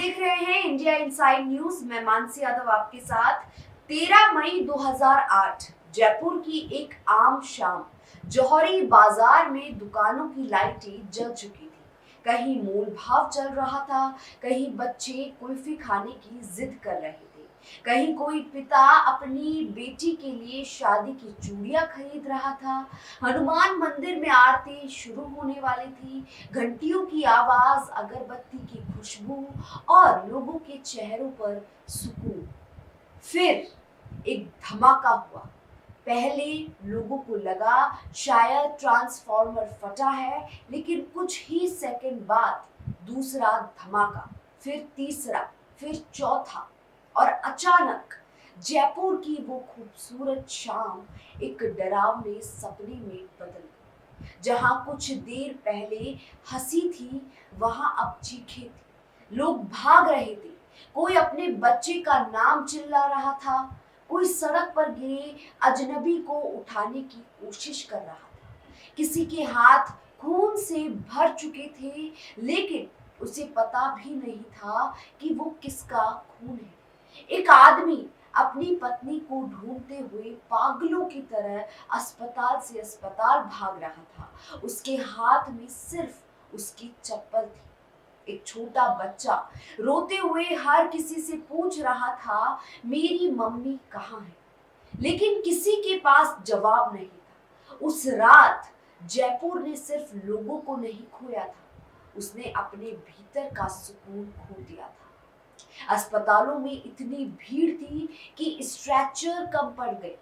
देख रहे हैं इंडिया इनसाइड न्यूज। मैं मानसी यादव आपके साथ। 13 मई 2008 जयपुर की एक आम शाम। जौहरी बाजार में दुकानों की लाइटें जल चुकी थी। कहीं मोल भाव चल रहा था, कहीं बच्चे कुल्फी खाने की जिद कर रहे थे, कहीं कोई पिता अपनी बेटी के लिए शादी की चूड़ियां खरीद रहा था। हनुमान मंदिर में आरती शुरू होने वाली थी। घंटियों की आवाज, अगरबत्ती की खुशबू और लोगों के चेहरों पर सुकून। फिर एक धमाका हुआ। पहले लोगों को लगा शायद ट्रांसफॉर्मर फटा है, लेकिन कुछ ही सेकंड बाद दूसरा धमाका, फिर तीसरा, फिर चौथा, और अचानक जयपुर की वो खूबसूरत शाम एक डरावने सपने में बदल गई। जहां कुछ देर पहले हंसी थी, वहां अब चीखें थी। लोग भाग रहे थे, कोई अपने बच्चे का नाम चिल्ला रहा था, कोई सड़क पर गिरे अजनबी को उठाने की कोशिश कर रहा था। किसी के हाथ खून से भर चुके थे, लेकिन उसे पता भी नहीं था कि वो किसका खून है। एक आदमी अपनी पत्नी को ढूंढते हुए पागलों की तरह अस्पताल से अस्पताल भाग रहा था। उसके हाथ में सिर्फ उसकी चप्पल थी। एक छोटा बच्चा रोते हुए हर किसी से पूछ रहा था, मेरी मम्मी कहाँ है? लेकिन किसी के पास जवाब नहीं था। उस रात जयपुर ने सिर्फ लोगों को नहीं खोया था, उसने अपने भीतर का सुकून खो दिया था। अस्पतालों में इतनी भीड़ थी कि स्ट्रेचर कम पड़ गए।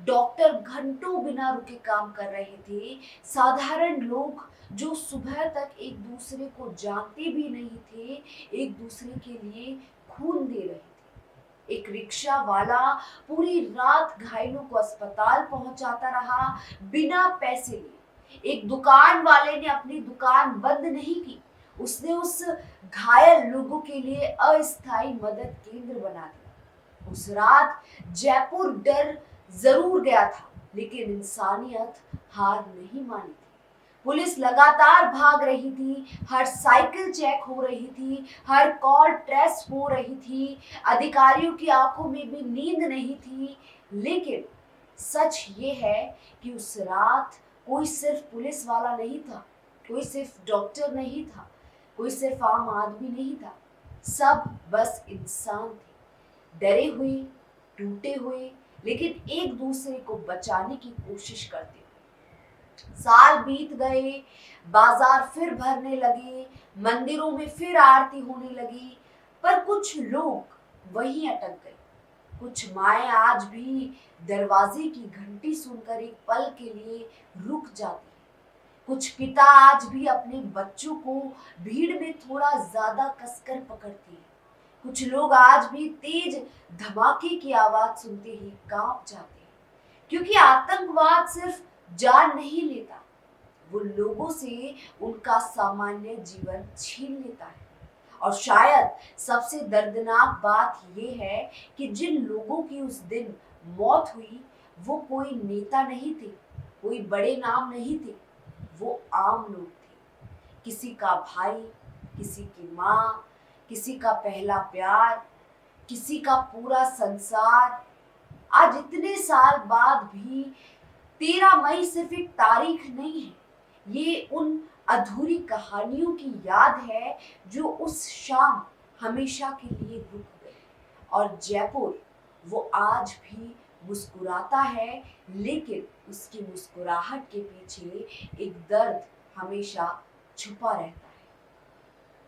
डॉक्टर घंटों बिना रुके काम कर रहे थे। साधारण लोग जो सुबह तक एक दूसरे को जानते भी नहीं थे, एक दूसरे के लिए खून दे रहे थे। एक रिक्शा वाला पूरी रात घायलों को अस्पताल पहुंचाता रहा, बिना पैसे लिए। एक दुकान वाले ने अपनी दुकान बंद नहीं की, उसने उस घायल लोगों के लिए अस्थायी मदद केंद्र बना दिया। उस रात जयपुर डर जरूर गया था, लेकिन इंसानियत हार नहीं मानी थी। पुलिस लगातार भाग रही थी, हर साइकिल चेक हो रही थी, हर कॉल ट्रेस हो रही थी। अधिकारियों की आंखों में भी नींद नहीं थी। लेकिन सच ये है कि उस रात कोई सिर्फ पुलिस वाला नहीं था, कोई सिर्फ डॉक्टर नहीं था, कोई सिर्फ आम आदमी नहीं था। सब बस इंसान थे, डरे हुए, टूटे हुए, लेकिन एक दूसरे को बचाने की कोशिश करते हुए। साल बीत गए, बाजार फिर भरने लगे, मंदिरों में फिर आरती होने लगी, पर कुछ लोग वहीं अटक गए। कुछ माएं आज भी दरवाजे की घंटी सुनकर एक पल के लिए रुक जाती। कुछ पिता आज भी अपने बच्चों को भीड़ में थोड़ा ज्यादा कसकर पकड़ते हैं। कुछ लोग आज भी तेज धमाके की आवाज सुनते ही कांप जाते हैं, क्योंकि आतंकवाद सिर्फ जान नहीं लेता, वो लोगों से उनका सामान्य जीवन छीन लेता है। और शायद सबसे दर्दनाक बात यह है कि जिन लोगों की उस दिन मौत हुई, वो कोई नेता नहीं थे, कोई बड़े नाम नहीं थे, वो आम लोग थे। किसी का भाई, किसी की माँ, किसी का पहला प्यार, किसी का पूरा संसार। आज इतने साल बाद भी 13 मई सिर्फ एक तारीख नहीं है, ये उन अधूरी कहानियों की याद है जो उस शाम हमेशा के लिए रुक गई। और जयपुर वो आज भी मुस्कुराता है, लेकिन उसकी मुस्कुराहट के पीछे एक दर्द हमेशा छुपा रहता है।